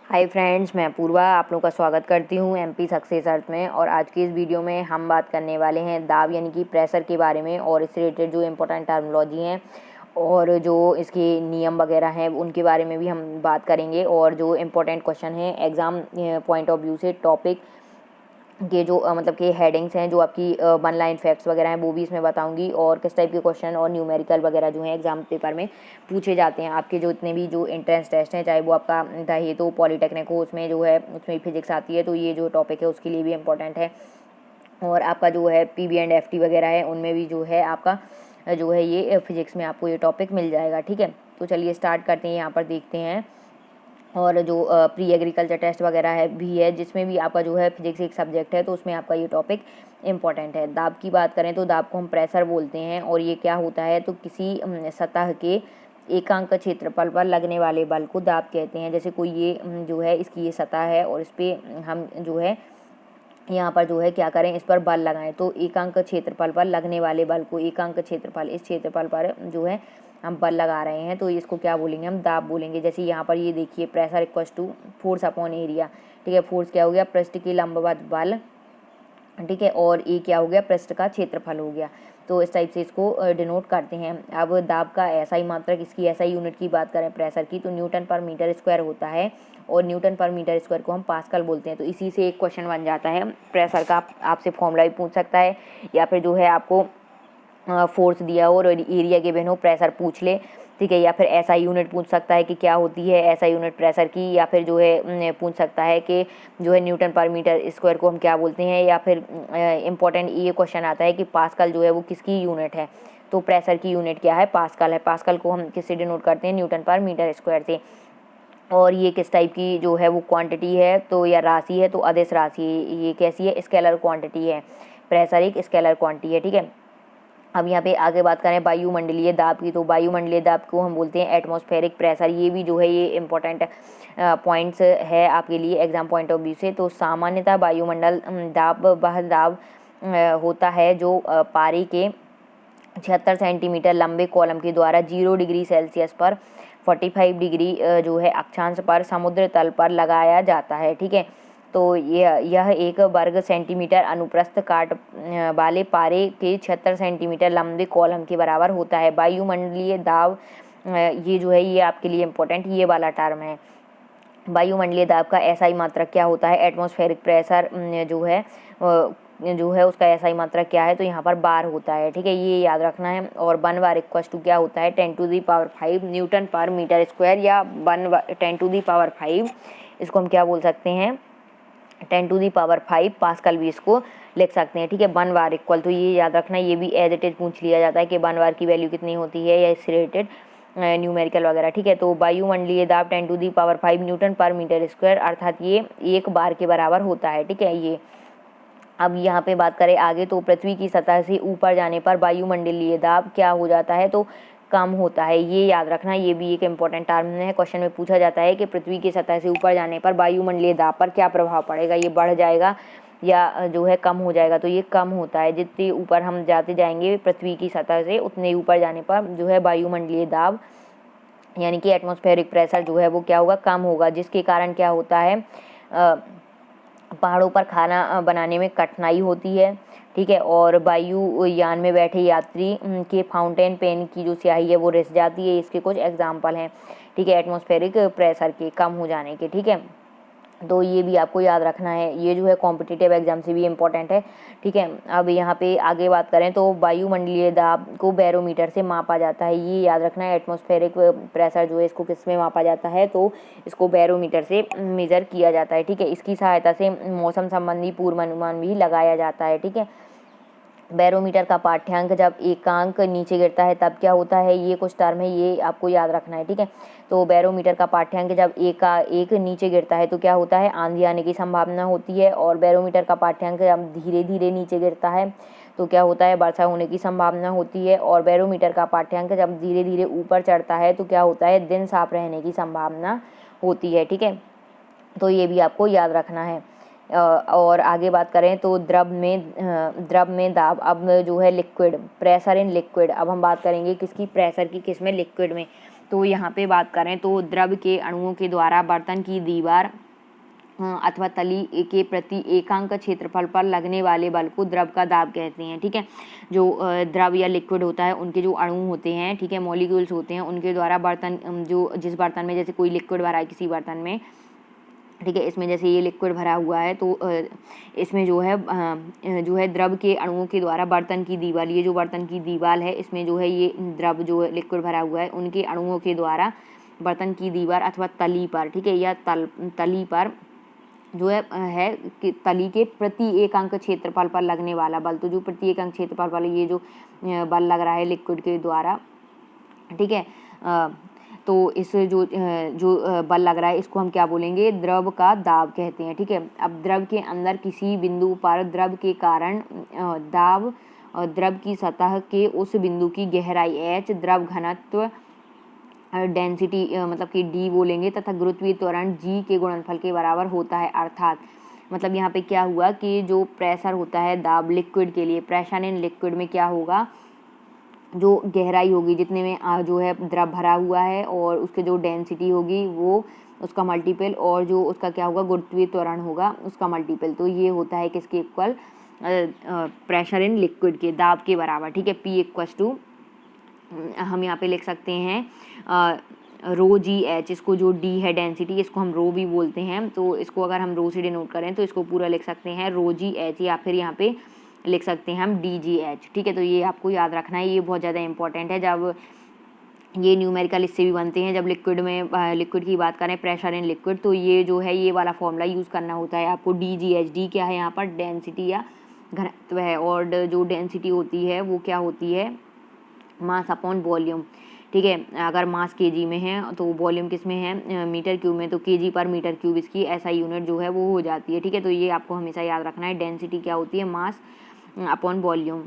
Hi friends, मैं पूर्वा आप लोगों का स्वागत करती हूँ एमपी सक्सेस अर्थ में। और आज की इस वीडियो में हम बात करने वाले हैं दाब यानी कि प्रेशर के बारे में और इससे रिलेटेड जो इम्पोर्टेंट टर्मिनोलॉजी हैं और जो इसके नियम वगैरह हैं उनके बारे में भी हम बात करेंगे। और जो इम्पोर्टेंट क्वेश्चन हैं एग्ज़ाम पॉइंट ऑफ व्यू से टॉपिक के जो मतलब कि हेडिंग्स हैं, जो आपकी वन लाइन फैक्ट्स वगैरह हैं, वो भी इसमें बताऊंगी। और किस टाइप के क्वेश्चन और न्यूमेरिकल वगैरह जो हैं एग्जाम पेपर में पूछे जाते हैं। आपके जो इतने भी जो एंट्रेंस टेस्ट हैं, चाहे वो आपका दहे तो पॉलीटेक्निक हो, उसमें जो है उसमें फिजिक्स आती है, तो ये जो टॉपिक है उसके लिए भी इम्पोर्टेंट है। और आपका जो है पीबी एंड एफटी वगैरह है, उनमें भी जो है आपका जो है ये फिजिक्स में आपको ये टॉपिक मिल जाएगा। ठीक है, तो चलिए स्टार्ट करते हैं। यहाँ पर देखते हैं। और जो प्री एग्रीकल्चर टेस्ट वगैरह है भी है, जिसमें भी आपका जो है फिजिक्स एक सब्जेक्ट है, तो उसमें आपका ये टॉपिक इंपॉर्टेंट है। दाब की बात करें तो दाब को हम प्रेशर बोलते हैं। और ये क्या होता है, तो किसी सतह के एकांक क्षेत्रफल पर लगने वाले बल को दाब कहते हैं। जैसे कोई ये जो है इसकी ये सतह है और इस पर हम जो है यहाँ पर जो है क्या करें, इस पर बल लगाएं, तो एकांक क्षेत्रफल पर लगने वाले बल को, एकांक क्षेत्रफल, इस क्षेत्रफल पर जो है हम बल लगा रहे हैं, तो इसको क्या बोलेंगे, हम दाब बोलेंगे। जैसे यहाँ पर ये देखिए, pressure equals to force upon area. ठीक है, फोर्स क्या हो गया, पृष्ठ के लंबवत बल। ठीक है, और ये क्या हो गया, पृष्ठ का क्षेत्रफल हो गया। तो इस टाइप से इसको डिनोट करते हैं। अब दाब का ऐसा ही मात्रक, इसकी ऐसा ही यूनिट की बात करें प्रेशर की, तो न्यूटन पर मीटर स्क्वायर होता है। और न्यूटन पर मीटर स्क्वायर को हम पास्कल बोलते हैं। तो इसी से एक क्वेश्चन बन जाता है प्रेशर का, आपसे फॉर्मूला भी पूछ सकता है, या फिर जो है आपको फोर्स दिया हो और एरिया गिवन हो, प्रेशर पूछ ले। ठीक है, या फिर ऐसा यूनिट पूछ सकता है कि क्या होती है ऐसा यूनिट प्रेशर की, या फिर जो है पूछ सकता है कि जो है न्यूटन पर मीटर स्क्वायर को हम क्या बोलते हैं। या फिर इम्पोर्टेंट ये क्वेश्चन आता है कि पास्कल जो है वो किसकी यूनिट है, तो प्रेशर की यूनिट क्या है, पास्कल है। पास्कल को हम किससे डिनोट करते हैं, न्यूटन पर मीटर स्क्वायर से। और ये किस टाइप की जो है वो क्वांटिटी है, तो या राशि है, तो अदिश राशि है। ये कैसी है, स्केलर क्वांटिटी है। प्रेशर एक स्केलर क्वांटिटी है। ठीक है, अब यहाँ पे आगे बात करें वायुमंडलीय दाब की, तो वायुमंडलीय दाब को हम बोलते हैं एटमॉस्फेरिक प्रेशर। ये भी जो है ये इंपॉर्टेंट पॉइंट्स है आपके लिए एग्जाम पॉइंट ऑफ व्यू से। तो सामान्यतः वायुमंडल दाब वह दाब होता है जो पारी के 76 सेंटीमीटर लंबे कॉलम के द्वारा 0 डिग्री सेल्सियस पर 45 डिग्री जो है अक्षांश पर समुद्र तल पर लगाया जाता है। ठीक है, तो यह 1 वर्ग सेंटीमीटर अनुप्रस्थ काट वाले पारे के 76 सेंटीमीटर लंबे कॉलम के बराबर होता है। वायुमंडलीय दाब ये जो है ये आपके लिए इम्पोर्टेंट ये वाला टर्म है। वायुमंडलीय दाब का ऐसा ही मात्रक क्या होता है, एटमॉस्फेरिक प्रेशर जो है उसका ऐसा ही मात्रक क्या है, तो यहाँ पर बार होता है। ठीक है, ये याद रखना है। और 1 बार इक्वल टू क्या होता है, 10⁵ न्यूटन पर मीटर स्क्वायर, या 10⁵ इसको हम क्या बोल सकते हैं, 10⁵ पास्कल भी इसको लिख सकते हैं। ठीक है, 1 बार इक्वल, तो ये याद रखना, ये भी एज इट इज पूछ लिया जाता है कि 1 बार की वैल्यू कितनी होती है, या इससे रिलेटेड न्यूमेरिकल वगैरह। ठीक है, तो वायुमंडलीय दाब 10⁵ न्यूटन पर मीटर स्क्वायर, अर्थात ये 1 बार के बराबर होता है। ठीक है, ये अब यहाँ पे बात करें आगे, तो पृथ्वी की सतह से ऊपर जाने पर वायुमंडलीय दाब क्या हो जाता है, तो कम होता है। ये याद रखना, ये भी एक इम्पोर्टेंट टर्म है। क्वेश्चन में पूछा जाता है कि पृथ्वी की सतह से ऊपर जाने पर वायुमंडलीय दाब पर क्या प्रभाव पड़ेगा, ये बढ़ जाएगा या जो है कम हो जाएगा, तो ये कम होता है। जितने ऊपर हम जाते जाएंगे पृथ्वी की सतह से, उतने ऊपर जाने पर जो है वायुमंडलीय दाब यानी कि एटमॉस्फेरिक प्रेशर जो है वो क्या होगा, कम होगा। जिसके कारण क्या होता है, पहाड़ों पर खाना बनाने में कठिनाई होती है। ठीक है, और वायुयान में बैठे यात्री के फाउंटेन पेन की जो स्याही है वो रिस जाती है। इसके कुछ एग्जाम्पल हैं। ठीक है, एटमॉस्फेरिक प्रेशर के कम हो जाने के। ठीक है, तो ये भी आपको याद रखना है, ये जो है कॉम्पिटिटिव एग्जाम से भी इम्पोर्टेंट है। ठीक है, अब यहाँ पे आगे बात करें तो वायुमंडलीय दाब को बैरोमीटर से मापा जाता है। ये याद रखना है, एटमॉस्फेरिक प्रेशर जो है इसको किस में मापा जाता है, तो इसको बैरोमीटर से मेजर किया जाता है। ठीक है, इसकी सहायता से मौसम संबंधी पूर्वानुमान भी लगाया जाता है। ठीक है, बैरोमीटर का पाठ्यांक जब एकांक नीचे गिरता है तब क्या होता है, ये कुछ टर्म है, ये आपको याद रखना है। ठीक है, तो बैरोमीटर का पाठ्यांक जब एक नीचे गिरता है तो क्या होता है, आंधी आने की संभावना होती है। और बैरोमीटर का पाठ्यांक जब धीरे धीरे नीचे गिरता है तो क्या होता है, वर्षा होने की संभावना होती है। और बैरोमीटर का पाठ्यांक जब धीरे धीरे ऊपर चढ़ता है तो क्या होता है, दिन साफ रहने की संभावना होती है। ठीक है, तो ये भी आपको याद रखना है। और आगे बात करें तो द्रव में दाब, अब जो है लिक्विड, प्रेशर इन लिक्विड। अब हम बात करेंगे किसकी, प्रेशर की, किस में, लिक्विड में। तो यहाँ पे बात करें तो द्रव के अणुओं के द्वारा बर्तन की दीवार अथवा तली के प्रति एकांक क्षेत्रफल पर लगने वाले बल को द्रव का दाब कहते हैं। ठीक है, जो द्रव या लिक्विड होता है उनके जो अणु होते हैं, ठीक है, मॉलिक्यूल्स होते हैं, उनके द्वारा बर्तन जो जिस बर्तन में जैसे कोई लिक्विड भरा है किसी बर्तन में, ठीक है, इसमें जैसे ये लिक्विड भरा हुआ है तो इसमें जो है द्रव के अणुओं के द्वारा बर्तन की दीवार, ये जो बर्तन की दीवार है इसमें जो है ये द्रव जो लिक्विड भरा हुआ है उनके अणुओं के द्वारा बर्तन की दीवार अथवा तली पर, ठीक है, या तली पर जो है कि तली के प्रति एकांक क्षेत्रफल पर लगने वाला बल। तो जो प्रति एकांक क्षेत्रफल वाला ये जो बल लग रहा है लिक्विड के द्वारा, ठीक है, तो इस जो बल लग रहा है इसको हम क्या बोलेंगे, द्रव का दाब कहते हैं। ठीक है, अब द्रव के अंदर किसी बिंदु पर द्रव के कारण दाब द्रव की सतह के उस बिंदु की गहराई h, द्रव घनत्व डेंसिटी मतलब कि d बोलेंगे, तथा गुरुत्वीय त्वरण g के गुणनफल के बराबर होता है। अर्थात मतलब यहाँ पे क्या हुआ कि जो प्रेशर होता है दाब लिक्विड के लिए, प्रेशर इन लिक्विड में क्या होगा, जो गहराई होगी जितने में जो है द्रव भरा हुआ है और उसके जो डेंसिटी होगी वो उसका मल्टीपल, और जो उसका क्या होगा गुरुत्वीय त्वरण होगा उसका मल्टीपल। तो ये होता है किसके इक्वल, प्रेशर इन लिक्विड के दाब के बराबर। ठीक है, P इक्वल्स टू हम यहाँ पे लिख सकते हैं रो जी एच, इसको जो डी है डेंसिटी इसको हम रो भी बोलते हैं, तो इसको अगर हम रो से डिनोट करें तो इसको पूरा लिख सकते हैं रो जी एच, या फिर यहाँ पे लिख सकते हैं हम डी जी एच। ठीक है, तो ये आपको याद रखना है, ये बहुत ज़्यादा इंपॉर्टेंट है। जब ये न्यूमेरिकल इससे भी बनते हैं, जब लिक्विड में लिक्विड की बात करें प्रेशर इन लिक्विड, तो ये जो है ये वाला फॉर्मूला यूज़ करना होता है आपको। डी जी एच, डी क्या है यहाँ पर, डेंसिटी या घनत्व है, और जो डेंसिटी होती है वो क्या होती है, मास अपॉन वॉल्यूम। ठीक है, अगर मास केजी में है तो वॉल्यूम किस में है, मीटर क्यूब में, तो केजी पर मीटर क्यूब इसकी एसआई यूनिट जो है वो हो जाती है। ठीक है, तो ये आपको हमेशा याद रखना है, डेंसिटी क्या होती है, मास अपॉन वॉल्यूम।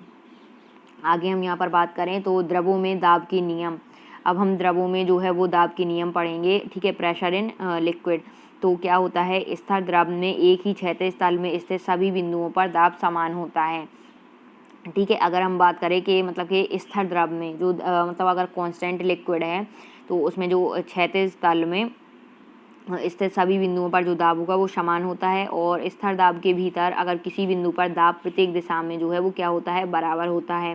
आगे हम यहाँ पर बात करें तो द्रवों में दाब के नियम। अब हम द्रवों में जो है वो दाब के नियम पढ़ेंगे। ठीक है, प्रेशर इन लिक्विड, तो क्या होता है, स्थिर द्रव में एक ही क्षैतिज तल में स्थित सभी बिंदुओं पर दाब समान होता है। ठीक है, अगर हम बात करें कि मतलब कि स्थिर द्रव में जो मतलब अगर कांस्टेंट लिक्विड है तो उसमें जो क्षैतिज तल में स्थित सभी बिंदुओं पर जो दाब होगा वो समान होता है, और स्थिर दाब के भीतर अगर किसी बिंदु पर दाब प्रत्येक दिशा में जो है वो क्या होता है, बराबर होता है।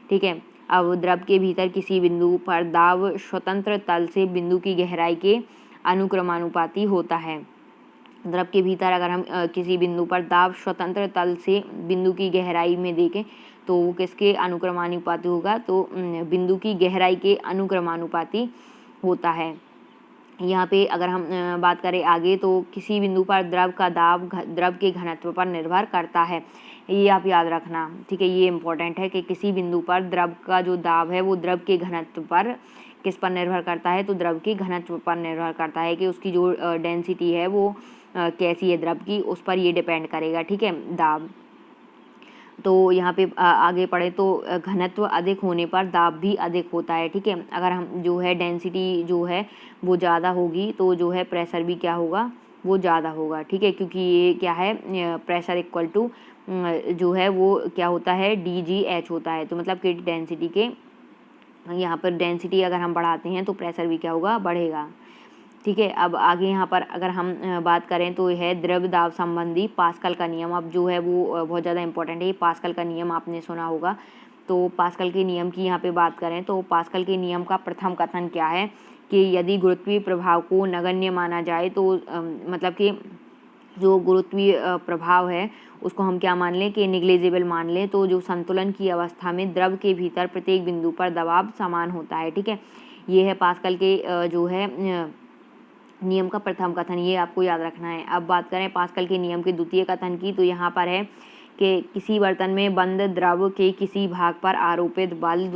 ठीक है, अब द्रव के भीतर किसी बिंदु पर दाब स्वतंत्र तल से बिंदु की गहराई के अनुक्रमानुपाती होता है। द्रव के भीतर अगर हम किसी बिंदु पर दाब स्वतंत्र तल से बिंदु की गहराई में देखें तो वो किसके अनुक्रमानुपाती होगा, तो बिंदु की गहराई के अनुक्रमानुपाती होता है। यहाँ पे अगर हम बात करें आगे तो किसी बिंदु पर द्रव का दाब द्रव के घनत्व पर निर्भर करता है, ये आप याद रखना। ठीक है, ये इम्पोर्टेंट है कि किसी बिंदु पर द्रव का जो दाब है वो द्रव के घनत्व पर किस पर निर्भर करता है, तो द्रव के घनत्व पर निर्भर करता है कि उसकी जो डेंसिटी है वो कैसी है द्रव की, उस पर ये डिपेंड करेगा। ठीक है, दाब। तो यहाँ पे आगे पढ़े तो घनत्व अधिक होने पर दाब भी अधिक होता है। ठीक है, अगर हम जो है डेंसिटी जो है वो ज़्यादा होगी तो जो है प्रेशर भी क्या होगा, वो ज़्यादा होगा। ठीक है, क्योंकि ये क्या है, प्रेशर इक्वल टू जो है वो क्या होता है, डी जी एच होता है। तो मतलब कि डेंसिटी के यहाँ पर डेंसिटी अगर हम बढ़ाते हैं तो प्रेशर भी क्या होगा, बढ़ेगा। ठीक है, अब आगे यहाँ पर अगर हम बात करें तो है द्रव दाब संबंधी पास्कल का नियम। अब जो है वो बहुत ज़्यादा इंपॉर्टेंट है, ये पास्कल का नियम आपने सुना होगा। तो पास्कल के नियम की यहाँ पे बात करें तो पास्कल के नियम का प्रथम कथन क्या है कि यदि गुरुत्वीय प्रभाव को नगण्य माना जाए तो मतलब कि जो गुरुत्वीय प्रभाव है उसको हम क्या मान लें कि निग्लिजिबल मान लें, तो जो संतुलन की अवस्था में द्रव के भीतर प्रत्येक बिंदु पर दबाव समान होता है। ठीक है, ये है पास्कल के जो है नियम का प्रथम कथन, ये आपको याद रखना है। अब बात करें पास्कल के नियम के द्वितीय कथन की, तो यहाँ पर है कि किसी बर्तन में बंद द्रव के किसी भाग पर आरोपित बल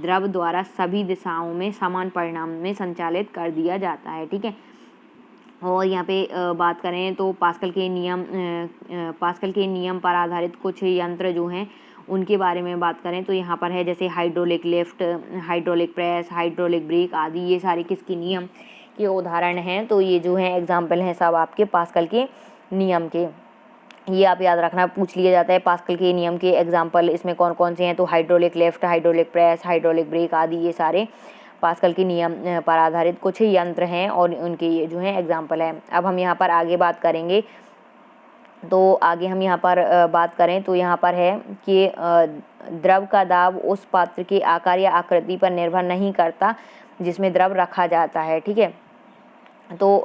द्रव द्वारा सभी दिशाओं में समान परिणाम में संचालित कर दिया जाता है। ठीक है, और यहाँ पे बात करें तो पास्कल के नियम पर आधारित कुछ यंत्र जो हैं उनके बारे में बात करें तो यहाँ पर है जैसे hydraulic lift, hydraulic press, hydraulic brake आदि, ये सारे किसके नियम के उदाहरण हैं। तो ये जो हैं एग्जाम्पल हैं सब आपके पास्कल के नियम के, ये आप याद रखना, पूछ लिया जाता है पास्कल के नियम के एग्जाम्पल इसमें कौन कौन से हैं। तो hydraulic lift, hydraulic press, hydraulic brake आदि, ये सारे पास्कल के नियम पर आधारित कुछ यंत्र हैं और उनके ये जो हैं एग्जाम्पल हैं। अब हम यहाँ पर आगे बात करेंगे। तो आगे हम यहाँ पर बात करें तो यहाँ पर है कि द्रव का दाब उस पात्र के आकार या आकृति पर निर्भर नहीं करता जिसमें द्रव रखा जाता है। ठीक है, तो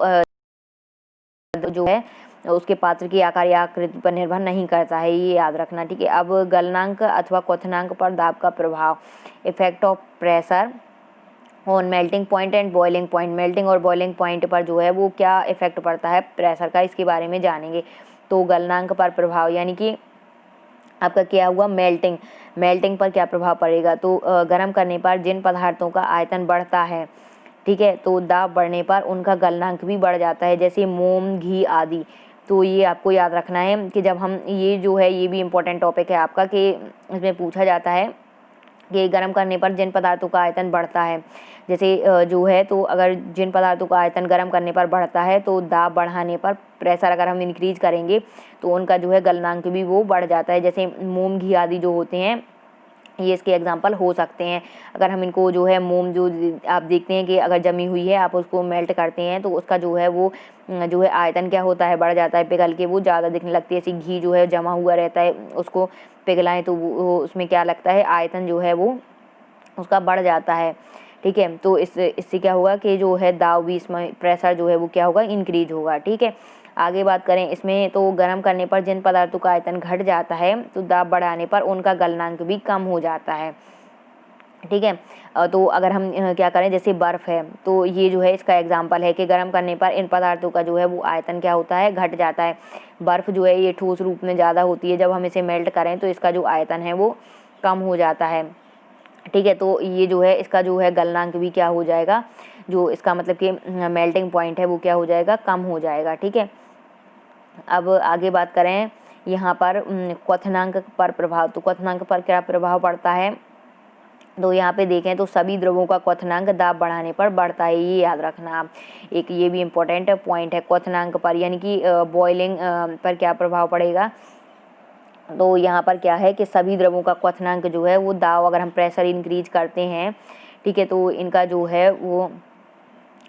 जो है उसके पात्र की आकार या आकृति पर निर्भर नहीं करता है, ये याद रखना। ठीक है, अब गलनांक अथवा क्वथनांक पर दाब का प्रभाव, effect of pressure on melting point and boiling point. Melting और बॉइलिंग पॉइंट पर जो है वो क्या इफेक्ट पड़ता है प्रेशर का, इसके बारे में जानेंगे। तो गलनांक पर प्रभाव यानी कि आपका क्या हुआ, मेल्टिंग पर क्या प्रभाव पड़ेगा। तो गर्म करने पर जिन पदार्थों का आयतन बढ़ता है, ठीक है, तो दाब बढ़ने पर उनका गलनांक भी बढ़ जाता है, जैसे मोम, घी आदि। तो ये आपको याद रखना है कि जब हम ये जो है ये भी इम्पोर्टेंट टॉपिक है आपका, कि इसमें पूछा जाता है कि गर्म करने पर जिन पदार्थों का आयतन बढ़ता है, जैसे जो है तो अगर जिन पदार्थों का आयतन गर्म करने पर बढ़ता है तो दाब बढ़ाने पर प्रेशर अगर हम इंक्रीज करेंगे तो उनका जो है गलनांक भी वो बढ़ जाता है। जैसे मोम, घी आदि जो होते हैं ये इसके एग्जाम्पल हो सकते हैं। अगर हम इनको जो है मोम जो आप देखते हैं कि अगर जमी हुई है आप उसको मेल्ट करते हैं तो उसका जो है वो जो है आयतन क्या होता है, बढ़ जाता है, पिघल के वो ज़्यादा दिखने लगती है। ऐसे घी जो है जमा हुआ रहता है, उसको पिघलाएं तो वो उसमें क्या लगता है, आयतन जो है वो उसका बढ़ जाता है। ठीक है, तो इससे क्या होगा कि जो है दाब भी, इसमें प्रेशर जो है वो क्या होगा, इंक्रीज होगा। ठीक है, आगे बात करें इसमें तो गर्म करने पर जिन पदार्थों का आयतन घट जाता है तो दाब बढ़ाने पर उनका गलनांक भी कम हो जाता है। ठीक है, तो अगर हम क्या करें, जैसे बर्फ़ है तो ये जो है इसका एग्जांपल है कि गर्म करने पर इन पदार्थों का जो है वो आयतन क्या होता है, घट जाता है। बर्फ़ जो है ये ठोस रूप में ज़्यादा होती है, जब हम इसे मेल्ट करें तो इसका जो आयतन है वो कम हो जाता है। ठीक है, तो ये जो है इसका जो है गलनांक भी क्या हो जाएगा, जो इसका मतलब कि मेल्टिंग पॉइंट है वो क्या हो जाएगा, कम हो जाएगा। ठीक है, अब आगे बात करें यहाँ पर क्वथनांक पर प्रभाव। तो क्वथनांक पर क्या प्रभाव पड़ता है, तो यहाँ पे देखें तो सभी द्रवों का क्वथनांक दाब बढ़ाने पर बढ़ता है, ये याद रखना आप। एक ये भी इम्पोर्टेंट पॉइंट है क्वथनांक पर, यानी कि बॉइलिंग पर क्या प्रभाव पड़ेगा। तो यहाँ पर क्या है कि सभी द्रवों का क्वथनांक जो है वो दाब, अगर हम प्रेशर इंक्रीज करते हैं, ठीक है, तो इनका जो है वो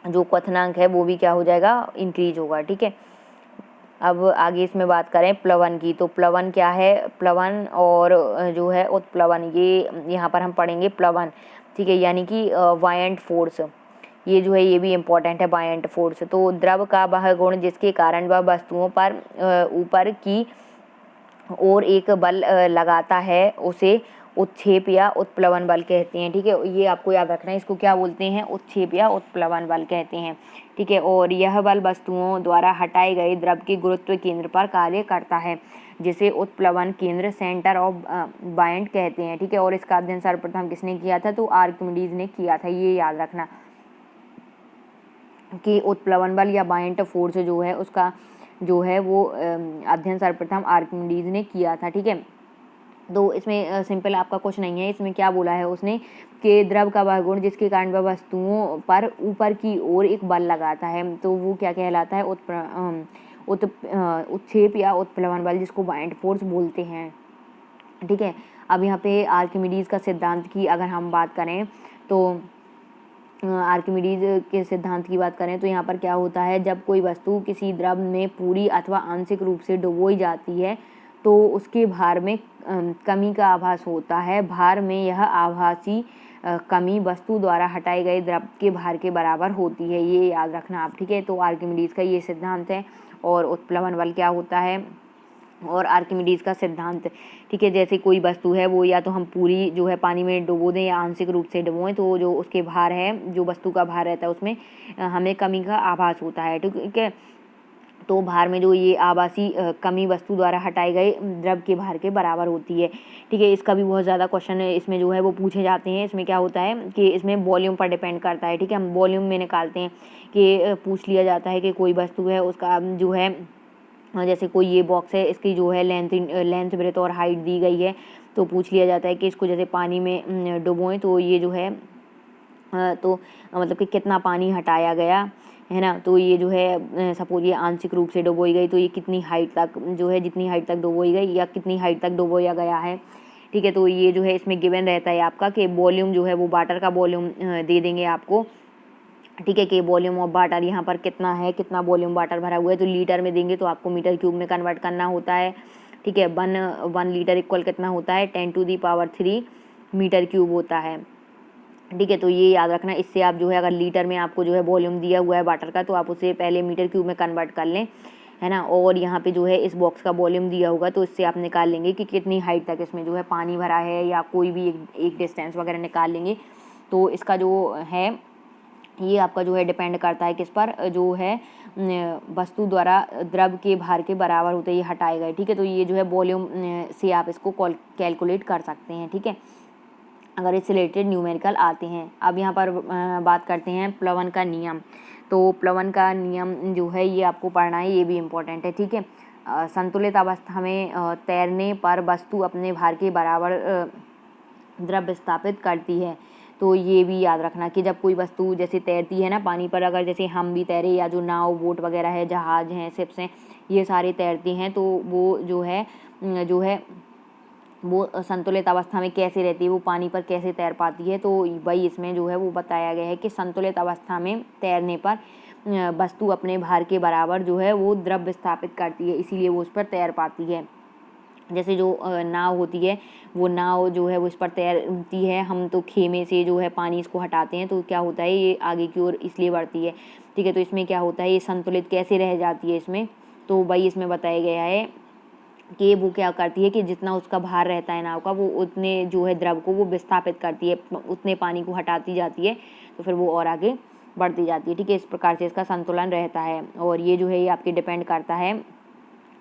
जो क्वथनांक है वो भी क्या हो जाएगा, इंक्रीज होगा। ठीक है, अब आगे इसमें बात करें प्लवन की। तो प्लवन क्या है, प्लवन और जो है उत्प्लवन, ये यहाँ पर हम पढ़ेंगे प्लवन। ठीक है, यानी कि वायंट फोर्स, ये जो है ये भी इम्पोर्टेंट है, वायंट फोर्स। तो द्रव का वह गुण जिसके कारण वह वस्तुओं पर ऊपर की और एक बल लगाता है उसे उत्क्षेप या उत्प्लवन बल कहते हैं। ठीक है, ये आपको याद रखना है, इसको क्या बोलते हैं, उत्क्षेप या उत्प्लवन बल कहते हैं। ठीक है, और यह बल वस्तुओं द्वारा हटाए गए द्रव के गुरुत्व केंद्र पर कार्य करता है, जिसे उत्प्लवन केंद्र, सेंटर ऑफ बाइंड कहते हैं। ठीक है, और इसका अध्ययन सर्वप्रथम किसने किया था, तो आर्किमिडीज ने किया था, ये याद रखना कि उत्प्लवन बल या बाइंड फोर्स जो है उसका जो है वो अध्ययन सर्वप्रथम आर्किमिडीज ने किया था। ठीक है, तो इसमें सिंपल आपका कुछ नहीं है, इसमें क्या बोला है उसने कि द्रव का वह गुण जिसके कारण वह वस्तुओं पर ऊपर की ओर एक बल लगाता है, तो वो क्या कहलाता है, उत्क्षेप या उत्प्लवन बल, जिसको बाइंड फोर्स बोलते हैं। ठीक है, अब यहाँ पे आर्किमिडीज का सिद्धांत की अगर हम बात करें तो आर्किमिडीज के सिद्धांत की बात करें तो यहाँ पर क्या होता है, जब कोई वस्तु किसी द्रव में पूरी अथवा आंशिक रूप से डुबोई जाती है तो उसके भार में कमी का आभास होता है। भार में यह आभासी कमी वस्तु द्वारा हटाए गए द्रव के भार के बराबर होती है, ये याद रखना आप। ठीक है, तो आर्किमिडीज का ये सिद्धांत है। और उत्प्लवन बल क्या होता है और आर्किमिडीज का सिद्धांत। ठीक है, जैसे कोई वस्तु है वो या तो हम पूरी जो है पानी में डुबो दें या आंशिक रूप से डुबोएं, तो जो उसके भार है, जो वस्तु का भार रहता है उसमें हमें कमी का आभास होता है। ठीक है, तो भार में जो ये आभासी कमी वस्तु द्वारा हटाए गए द्रव के भार के बराबर होती है। ठीक है, इसका भी बहुत ज़्यादा क्वेश्चन है इसमें जो है वो पूछे जाते हैं। इसमें क्या होता है कि इसमें वॉल्यूम पर डिपेंड करता है। ठीक है, हम वॉल्यूम में निकालते हैं कि पूछ लिया जाता है कि कोई वस्तु है उसका जो है, जैसे कोई ये बॉक्स है, इसकी जो है लेंथ ब्रेथ और हाइट दी गई है, तो पूछ लिया जाता है कि इसको जैसे पानी में डुबोएं तो ये जो है तो मतलब कि कितना पानी हटाया गया है ना। तो ये जो है सपोज ये आंशिक रूप से डुबोई गई तो ये कितनी हाइट तक जो है, जितनी हाइट तक डुबोई गई या कितनी हाइट तक डुबोया गया है, ठीक है। तो ये जो है इसमें गिवन रहता है आपका कि वॉल्यूम जो है वो वाटर का वॉल्यूम दे देंगे आपको, ठीक है, कि वॉल्यूम ऑफ वाटर यहाँ पर कितना है, कितना वॉल्यूम वाटर भरा हुआ है, तो लीटर में देंगे तो आपको मीटर क्यूब में कन्वर्ट करना होता है, ठीक है। वन लीटर इक्वल कितना होता है, 10⁻³ मीटर क्यूब होता है, ठीक है। तो ये याद रखना, इससे आप जो है अगर लीटर में आपको जो है वॉल्यूम दिया हुआ है वाटर का तो आप उसे पहले मीटर क्यूब में कन्वर्ट कर लें, है ना। और यहाँ पे जो है इस बॉक्स का वॉल्यूम दिया होगा तो इससे आप निकाल लेंगे कि कितनी हाइट तक इसमें जो है पानी भरा है, या कोई भी एक डिस्टेंस वगैरह निकाल लेंगे। तो इसका जो है ये आपका जो है डिपेंड करता है किस पर, जो है वस्तु द्वारा द्रव के भार के बराबर होते ये हटाए गए, ठीक है। तो ये जो है वॉल्यूम से आप इसको कैलकुलेट कर सकते हैं, ठीक है, अगर इससे रिलेटेड न्यूमेरिकल आते हैं। अब यहाँ पर बात करते हैं प्लवन का नियम। तो प्लवन का नियम जो है ये आपको पढ़ना है, ये भी इम्पोर्टेंट है, ठीक है। संतुलित अवस्था में तैरने पर वस्तु अपने भार के बराबर द्रव विस्थापित करती है। तो ये भी याद रखना कि जब कोई वस्तु जैसे तैरती है ना पानी पर, अगर जैसे हम भी तैरे या जो नाव बोट वगैरह है, जहाज हैं, शिप्स हैं, ये सारे तैरते हैं, तो वो जो है वो संतुलित अवस्था में कैसे रहती है, वो पानी पर कैसे तैर पाती है। तो वही इसमें जो है वो बताया गया है कि संतुलित अवस्था में तैरने पर वस्तु अपने भार के बराबर जो है वो द्रव विस्थापित करती है, इसीलिए वो उस पर तैर पाती है। जैसे जो नाव होती है, वो नाव जो है वो इस पर तैरती है, हम तो खेमे से जो है पानी इसको हटाते हैं तो क्या होता है ये आगे की ओर इसलिए बढ़ती है, ठीक है। तो इसमें क्या होता है, ये संतुलित कैसे रह जाती है इसमें, तो वही इसमें बताया गया है कि वो क्या करती है कि जितना उसका भार रहता है नाव का, वो उतने जो है द्रव को वो विस्थापित करती है, उतने पानी को हटाती जाती है, तो फिर वो और आगे बढ़ती जाती है, ठीक है। इस प्रकार से इसका संतुलन रहता है। और ये जो है ये आपके डिपेंड करता है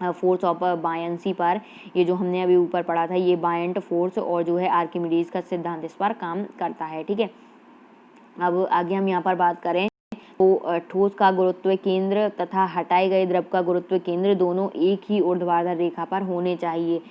फोर्स ऑफ बायंसी पर। ये जो हमने अभी ऊपर पढ़ा था ये बायंट फोर्स और जो है आर्किमिडीज का सिद्धांत इस पर काम करता है, ठीक है। अब आगे हम यहाँ पर बात करें तो ठोस का गुरुत्व केंद्र तथा हटाए गए द्रव का गुरुत्व केंद्र दोनों एक ही ऊर्ध्वाधर रेखा पर होने चाहिए।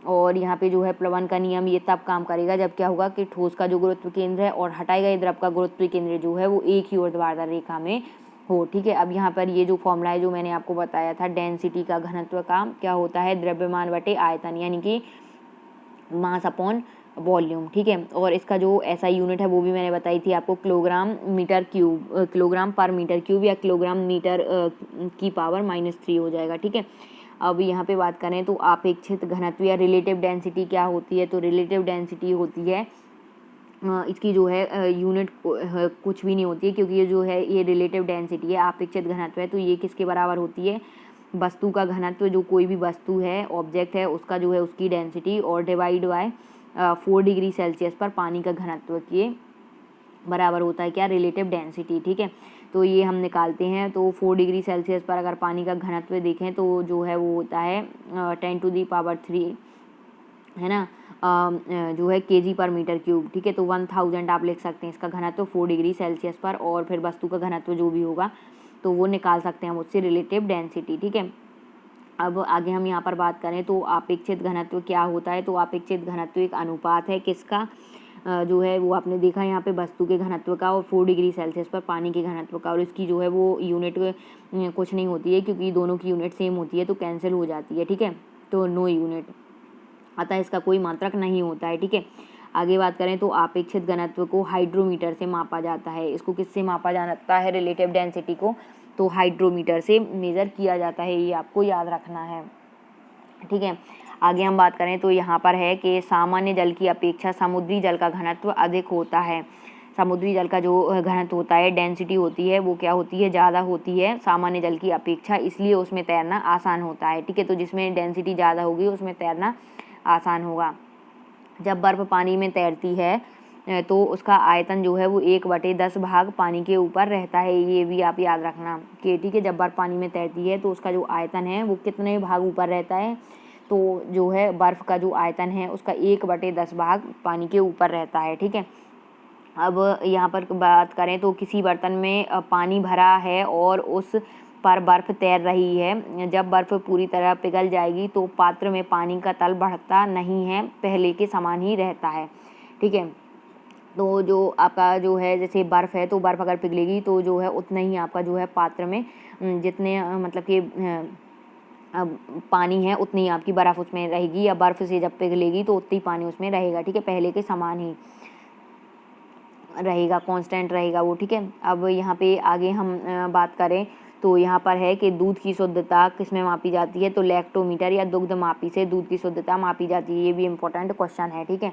और यहाँ पे जो है प्लवन का नियम ये तब काम करेगा जब क्या होगा कि ठोस का जो गुरुत्व केंद्र है और हटाए गए द्रव का गुरुत्व केंद्र जो है वो एक ही ऊर्ध्वाधर रेखा में हो, ठीक है। अब यहाँ पर ये जो फॉर्मूला है जो मैंने आपको बताया था डेंसिटी का, घनत्व का, क्या होता है, द्रव्यमान बटे आयतन, यानी कि मास अपॉन वॉल्यूम, ठीक है। और इसका जो ऐसा यूनिट है वो भी मैंने बताई थी आपको, किलोग्राम मीटर क्यूब, किलोग्राम पर मीटर क्यूब या किलोग्राम मीटर की पावर -3 हो जाएगा, ठीक है। अब यहाँ पे बात करें तो आपेक्षित घनत्व या रिलेटिव डेंसिटी क्या होती है, तो रिलेटिव डेंसिटी होती है इसकी जो है यूनिट कुछ भी नहीं होती है, क्योंकि ये जो है ये रिलेटिव डेंसिटी है, आपेक्षित घनत्व है, तो ये किसके बराबर होती है, वस्तु का घनत्व, जो कोई भी वस्तु है, ऑब्जेक्ट है, उसका जो है उसकी डेंसिटी, और डिवाइड बाय 4 डिग्री सेल्सियस पर पानी का घनत्व के बराबर होता है क्या, रिलेटिव डेंसिटी, ठीक है। तो ये हम निकालते हैं, तो 4 डिग्री सेल्सियस पर अगर पानी का घनत्व देखें तो जो है वो होता है 10⁻³ है ना, जो है kg पर मीटर क्यूब, ठीक है। तो 1000 आप लिख सकते हैं इसका घनत्व 4 डिग्री सेल्सियस पर, और फिर वस्तु का घनत्व जो भी होगा तो वो निकाल सकते हैं हम उससे रिलेटिव डेंसिटी, ठीक है। अब आगे हम यहाँ पर बात करें तो आपेक्षित घनत्व क्या होता है, तो आपेक्षित घनत्व एक अनुपात है किसका, जो है वो आपने देखा यहाँ पे वस्तु के घनत्व का और 4 डिग्री सेल्सियस पर पानी के घनत्व का, और इसकी जो है वो यूनिट कुछ नहीं होती है, क्योंकि दोनों की यूनिट सेम होती है तो कैंसिल हो जाती है, ठीक है। तो नो यूनिट, अतः इसका कोई मात्रक नहीं होता है, ठीक है। आगे बात करें तो आपेक्षित घनत्व को हाइड्रोमीटर से मापा जाता है। इसको किससे मापा जाता है, रिलेटिव डेंसिटी को, तो हाइड्रोमीटर से मेजर किया जाता है, ये आपको याद रखना है, ठीक है। आगे हम बात करें तो यहाँ पर है कि सामान्य जल की अपेक्षा समुद्री जल का घनत्व अधिक होता है। समुद्री जल का जो घनत्व होता है, डेंसिटी होती है, वो क्या होती है, ज़्यादा होती है सामान्य जल की अपेक्षा, इसलिए उसमें तैरना आसान होता है, ठीक है। तो जिसमें डेंसिटी ज़्यादा होगी उसमें तैरना आसान होगा। जब बर्फ़ पानी में तैरती है तो उसका आयतन जो है वो 1/10 भाग पानी के ऊपर रहता है, ये भी आप याद रखना कि, ठीक है। जब बर्फ़ पानी में तैरती है तो उसका जो आयतन है वो कितने भाग ऊपर रहता है, तो जो है बर्फ़ का जो आयतन है उसका 1/10 भाग पानी के ऊपर रहता है, ठीक है। अब यहाँ पर बात करें तो किसी बर्तन में पानी भरा है और उस पर बर्फ़ तैर रही है, जब बर्फ़ पूरी तरह पिघल जाएगी तो पात्र में पानी का तल बढ़ता नहीं है, पहले के समान ही रहता है, ठीक है। तो जो आपका जो है जैसे बर्फ़ है तो बर्फ़ अगर पिघलेगी तो जो है उतना ही आपका जो है पात्र में जितने मतलब कि पानी है उतनी ही आपकी बर्फ़ उसमें रहेगी, या बर्फ़ से जब पिघलेगी तो उतनी पानी उसमें रहेगा, ठीक है, पहले के समान ही रहेगा, कांस्टेंट रहेगा वो, ठीक है। अब यहाँ पे आगे हम बात करें तो यहाँ पर है कि दूध की शुद्धता किस में मापी जाती है, तो लैक्टोमीटर या दुग्ध मापी से दूध की शुद्धता मापी जाती है। ये भी इम्पोर्टेंट क्वेश्चन है, ठीक है।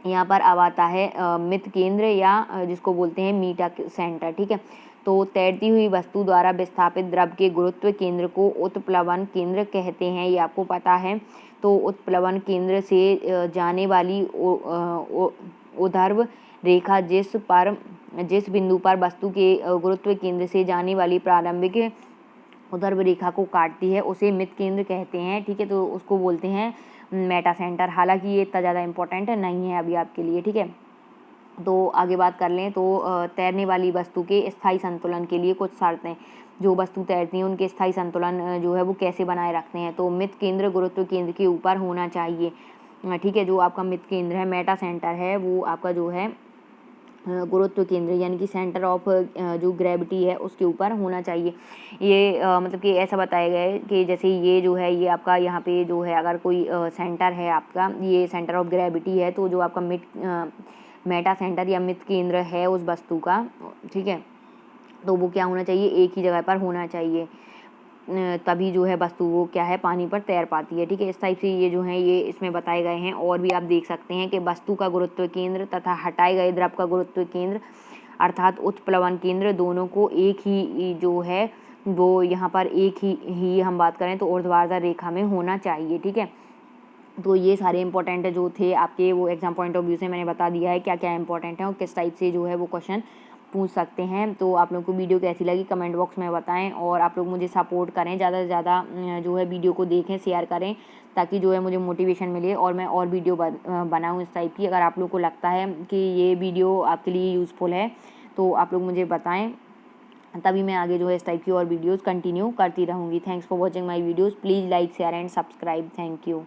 यहाँ पर अब आता है मित केंद्र या जिसको बोलते हैं मीटा सेंटर, ठीक है। तो तैरती हुई वस्तु द्वारा विस्थापित द्रव के गुरुत्व केंद्र को उत्प्लवन केंद्र कहते हैं, ये आपको पता है। तो उत्प्लवन केंद्र से जाने वाली ऊर्ध्व रेखा जिस बिंदु पर वस्तु के गुरुत्व केंद्र से जाने वाली प्रारंभिक ऊर्ध्व रेखा को काटती है उसे मित केंद्र कहते हैं, ठीक है। तो उसको बोलते हैं मेटा सेंटर। हालांकि ये इतना ज़्यादा इम्पोर्टेंट नहीं है अभी आपके लिए, ठीक है। तो आगे बात कर लें तो तैरने वाली वस्तु के स्थायी संतुलन के लिए कुछ शर्तें, जो वस्तु तैरती हैं उनके स्थायी संतुलन जो है वो कैसे बनाए रखते हैं। तो मित केंद्र गुरुत्व केंद्र के ऊपर होना चाहिए, ठीक है। जो आपका मित केंद्र है, मेटा सेंटर है, वो आपका जो है गुरुत्व केंद्र यानी कि सेंटर ऑफ जो ग्रेविटी है उसके ऊपर होना चाहिए। ये मतलब कि ऐसा बताया गया है कि जैसे ये जो है ये आपका यहाँ पे जो है अगर कोई सेंटर है आपका, ये सेंटर ऑफ ग्रेविटी है, तो जो आपका मेटा सेंटर या मित केंद्र है उस वस्तु का, ठीक है, तो वो क्या होना चाहिए, एक ही जगह पर होना चाहिए, तभी जो है वस्तु वो क्या है पानी पर तैर पाती है, ठीक है। इस टाइप से ये जो है ये इसमें बताए गए हैं। और भी आप देख सकते हैं कि वस्तु का गुरुत्व केंद्र तथा हटाए गए द्रव का गुरुत्व केंद्र अर्थात उत्प्लवन केंद्र दोनों को एक ही जो है वो यहाँ पर एक ही हम बात करें तो ऊर्ध्वाधर रेखा में होना चाहिए, ठीक है। तो ये सारे इंपॉर्टेंट जो थे आपके वो एग्जाम पॉइंट ऑफ व्यू से मैंने बता दिया है क्या क्या इंपॉर्टेंट है और किस टाइप से जो है वो क्वेश्चन पूछ सकते हैं। तो आप लोग को वीडियो कैसी लगी कमेंट बॉक्स में बताएं और आप लोग मुझे सपोर्ट करें, ज़्यादा से ज़्यादा जो है वीडियो को देखें, शेयर करें, ताकि जो है मुझे मोटिवेशन मिले और मैं और वीडियो बनाऊँ इस टाइप की। अगर आप लोग को लगता है कि ये वीडियो आपके लिए यूज़फुल है तो आप लोग मुझे बताएं, तभी मैं आगे जो है इस टाइप की और वीडियोज़ कंटिन्यू करती रहूँगी। Thanks for watching my videos. Please like share and subscribe. Thank you.